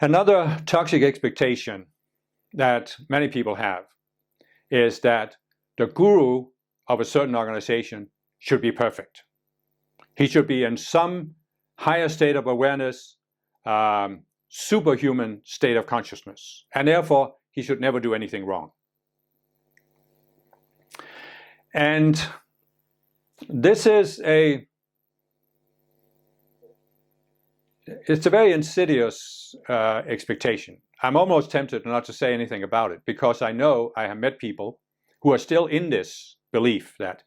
Another toxic expectation that many people have is that the guru of a certain organization should be perfect. He should be in some higher state of awareness, superhuman state of consciousness, and therefore he should never do anything wrong. And this is it's a very insidious expectation. I'm almost tempted not to say anything about it, because I know I have met people who are still in this belief that,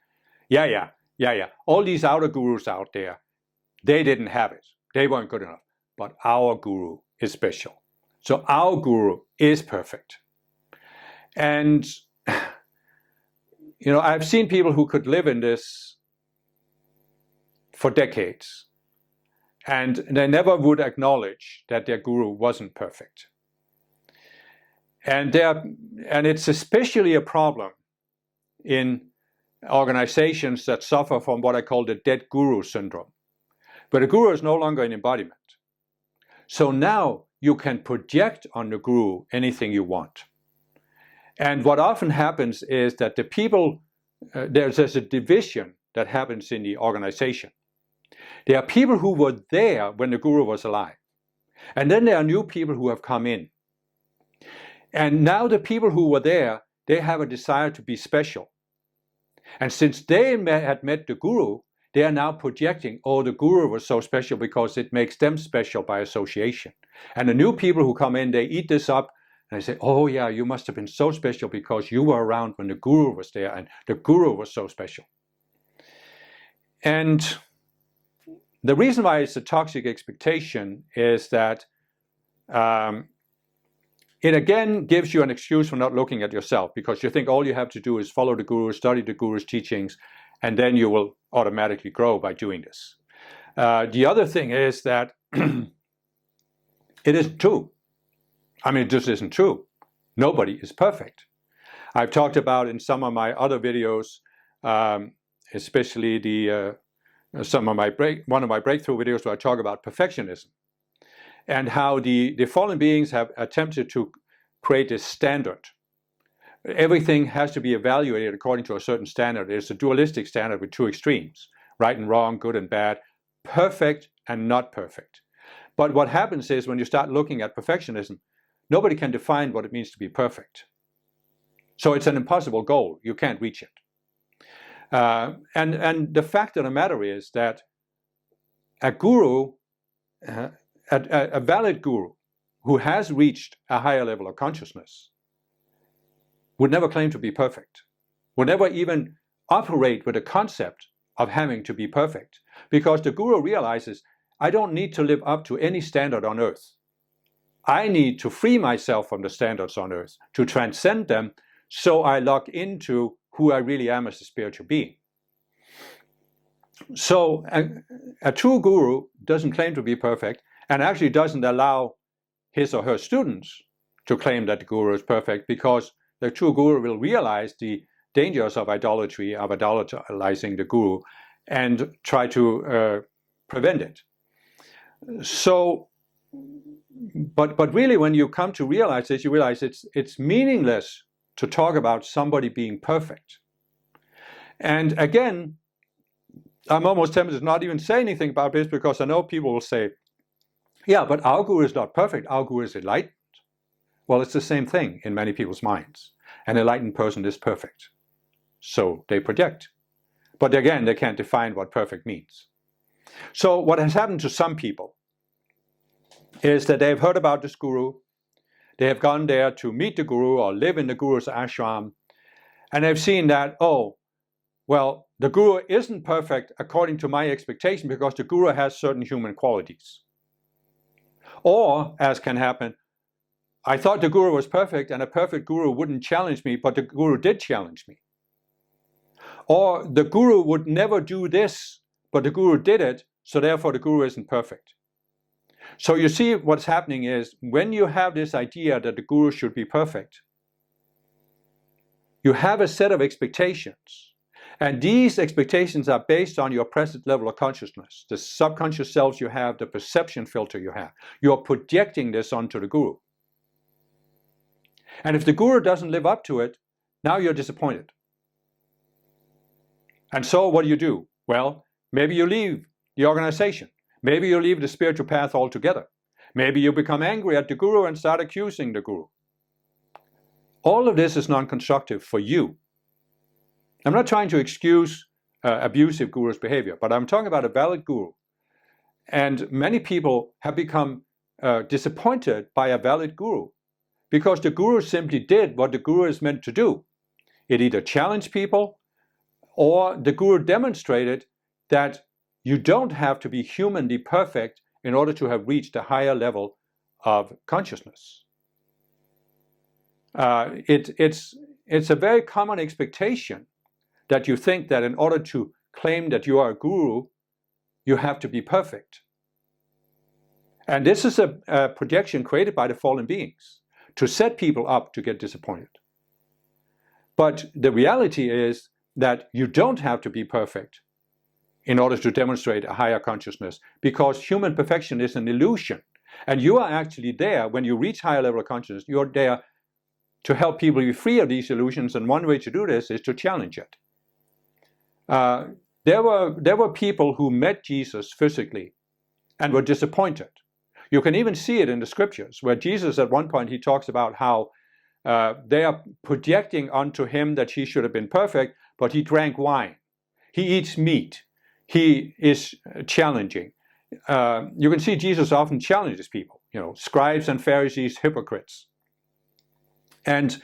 yeah, all these outer gurus out there, they didn't have it. They weren't good enough. But our guru is special. So our guru is perfect. And, I've seen people who could live in this for decades, and they never would acknowledge that their guru wasn't perfect. And it's especially a problem in organizations that suffer from what I call the dead guru syndrome. But a guru is no longer an embodiment. So now you can project on the guru anything you want. And what often happens is that the people, there's a division that happens in the organization. There are people who were there when the guru was alive. And then there are new people who have come in. And now the people who were there, they have a desire to be special. And since they had met the guru, they are now projecting, oh, the guru was so special because it makes them special by association. And the new people who come in, they eat this up and they say, oh yeah, you must have been so special because you were around when the guru was there and the guru was so special. And the reason why it's a toxic expectation is that it again gives you an excuse for not looking at yourself, because you think all you have to do is follow the guru, study the guru's teachings, and then you will automatically grow by doing this. The other thing is that it isn't true. I mean, it just isn't true. Nobody is perfect. I've talked about in some of my other videos, especially one of my breakthrough videos where I talk about perfectionism, and how the fallen beings have attempted to create this standard. Everything has to be evaluated according to a certain standard. It's a dualistic standard with two extremes, right and wrong, good and bad, perfect and not perfect. But what happens is when you start looking at perfectionism, nobody can define what it means to be perfect. So it's an impossible goal. You can't reach it. And the fact of the matter is that a guru, a valid guru who has reached a higher level of consciousness would never claim to be perfect, would never even operate with the concept of having to be perfect, because the guru realizes, I don't need to live up to any standard on earth. I need to free myself from the standards on earth, to transcend them, so I lock into who I really am as a spiritual being. So a true guru doesn't claim to be perfect, and actually doesn't allow his or her students to claim that the guru is perfect, because the true guru will realize the dangers of idolatry, of idolatrizing the guru, and try to prevent it. So, but really, when you come to realize this, you realize it's meaningless to talk about somebody being perfect. And again, I'm almost tempted to not even say anything about this, because I know people will say, yeah, but our guru is not perfect, our guru is enlightened. Well, it's the same thing in many people's minds. An enlightened person is perfect. So they project. But again, they can't define what perfect means. So what has happened to some people is that they've heard about this guru, they have gone there to meet the guru or live in the guru's ashram, and they've seen that, oh, well, the guru isn't perfect according to my expectation because the guru has certain human qualities. Or, as can happen, I thought the guru was perfect and a perfect guru wouldn't challenge me, but the guru did challenge me. Or the guru would never do this, but the guru did it, so therefore the guru isn't perfect. So you see what's happening is, when you have this idea that the guru should be perfect, you have a set of expectations. And these expectations are based on your present level of consciousness, the subconscious selves you have, the perception filter you have. You're projecting this onto the guru. And if the guru doesn't live up to it, now you're disappointed. And so what do? Well, maybe you leave the organization. Maybe you leave the spiritual path altogether. Maybe you become angry at the guru and start accusing the guru. All of this is non-constructive for you. I'm not trying to excuse abusive guru's behavior, but I'm talking about a valid guru. And many people have become disappointed by a valid guru because the guru simply did what the guru is meant to do. It either challenged people or the guru demonstrated that you don't have to be humanly perfect in order to have reached a higher level of consciousness. It's a very common expectation that you think that in order to claim that you are a guru, you have to be perfect. And this is a projection created by the fallen beings to set people up to get disappointed. But the reality is that you don't have to be perfect in order to demonstrate a higher consciousness, because human perfection is an illusion. And you are actually there, when you reach higher level of consciousness, you're there to help people be free of these illusions, and one way to do this is to challenge it. There were people who met Jesus physically and were disappointed. You can even see it in the scriptures, where Jesus at one point, he talks about how they are projecting onto him that he should have been perfect, but he drank wine. He eats meat. He is challenging. You can see Jesus often challenges people, scribes and Pharisees, hypocrites. And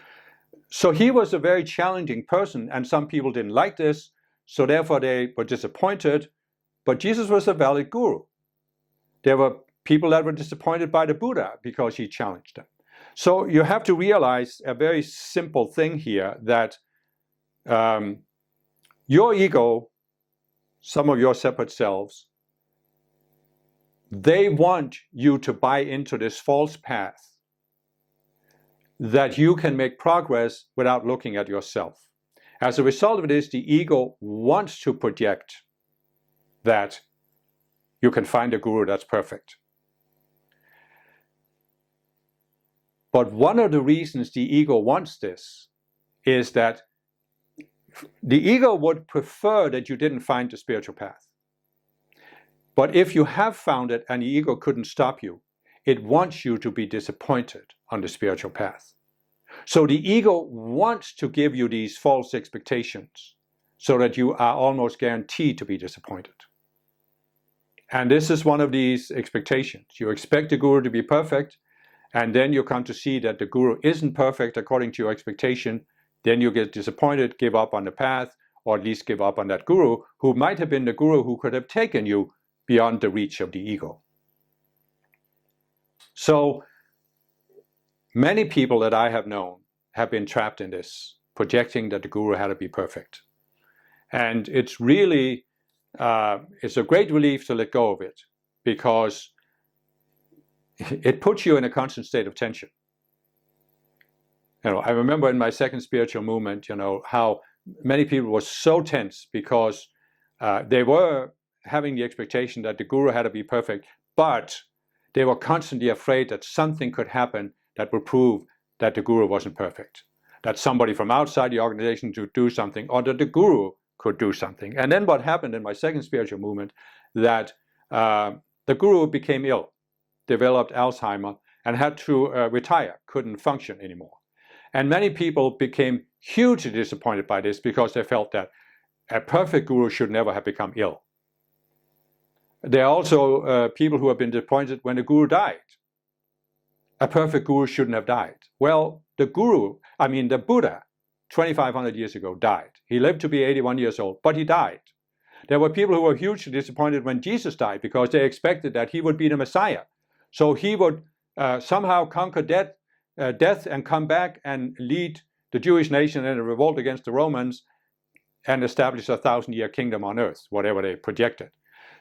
so he was a very challenging person, and some people didn't like this, so therefore they were disappointed. But Jesus was a valid guru. There were people that were disappointed by the Buddha because he challenged them. So you have to realize a very simple thing here, that your ego, some of your separate selves, they want you to buy into this false path that you can make progress without looking at yourself. As a result of this, the ego wants to project that you can find a guru that's perfect. But one of the reasons the ego wants this is that the ego would prefer that you didn't find the spiritual path. But if you have found it and the ego couldn't stop you, it wants you to be disappointed on the spiritual path. So the ego wants to give you these false expectations so that you are almost guaranteed to be disappointed. And this is one of these expectations. You expect the guru to be perfect, and then you come to see that the guru isn't perfect according to your expectation. Then you get disappointed, give up on the path, or at least give up on that guru who might have been the guru who could have taken you beyond the reach of the ego. So many people that I have known have been trapped in this, projecting that the guru had to be perfect. And it's really, it's a great relief to let go of it, because it puts you in a constant state of tension. I remember in my second spiritual movement, how many people were so tense because they were having the expectation that the guru had to be perfect, but they were constantly afraid that something could happen that would prove that the guru wasn't perfect, that somebody from outside the organization could do something, or that the guru could do something. And then what happened in my second spiritual movement, that the guru became ill, developed Alzheimer, and had to retire, couldn't function anymore. And many people became hugely disappointed by this because they felt that a perfect guru should never have become ill. There are also people who have been disappointed when the guru died. A perfect guru shouldn't have died. Well, the Buddha, 2,500 years ago, died. He lived to be 81 years old, but he died. There were people who were hugely disappointed when Jesus died because they expected that he would be the Messiah. So he would somehow conquer death and come back and lead the Jewish nation in a revolt against the Romans and establish a 1,000-year kingdom on earth, whatever they projected.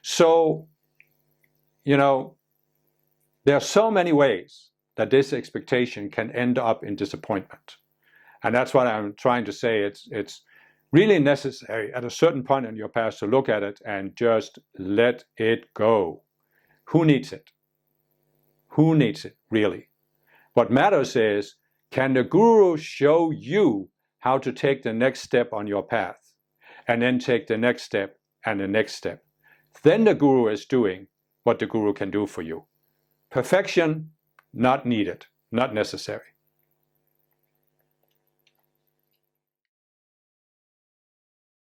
So, there are so many ways that this expectation can end up in disappointment. And that's what I'm trying to say. It's really necessary at a certain point in your path to look at it and just let it go. Who needs it? Who needs it, really? What matters is, can the guru show you how to take the next step on your path, and then take the next step and the next step? Then the guru is doing what the guru can do for you. Perfection, not needed, not necessary.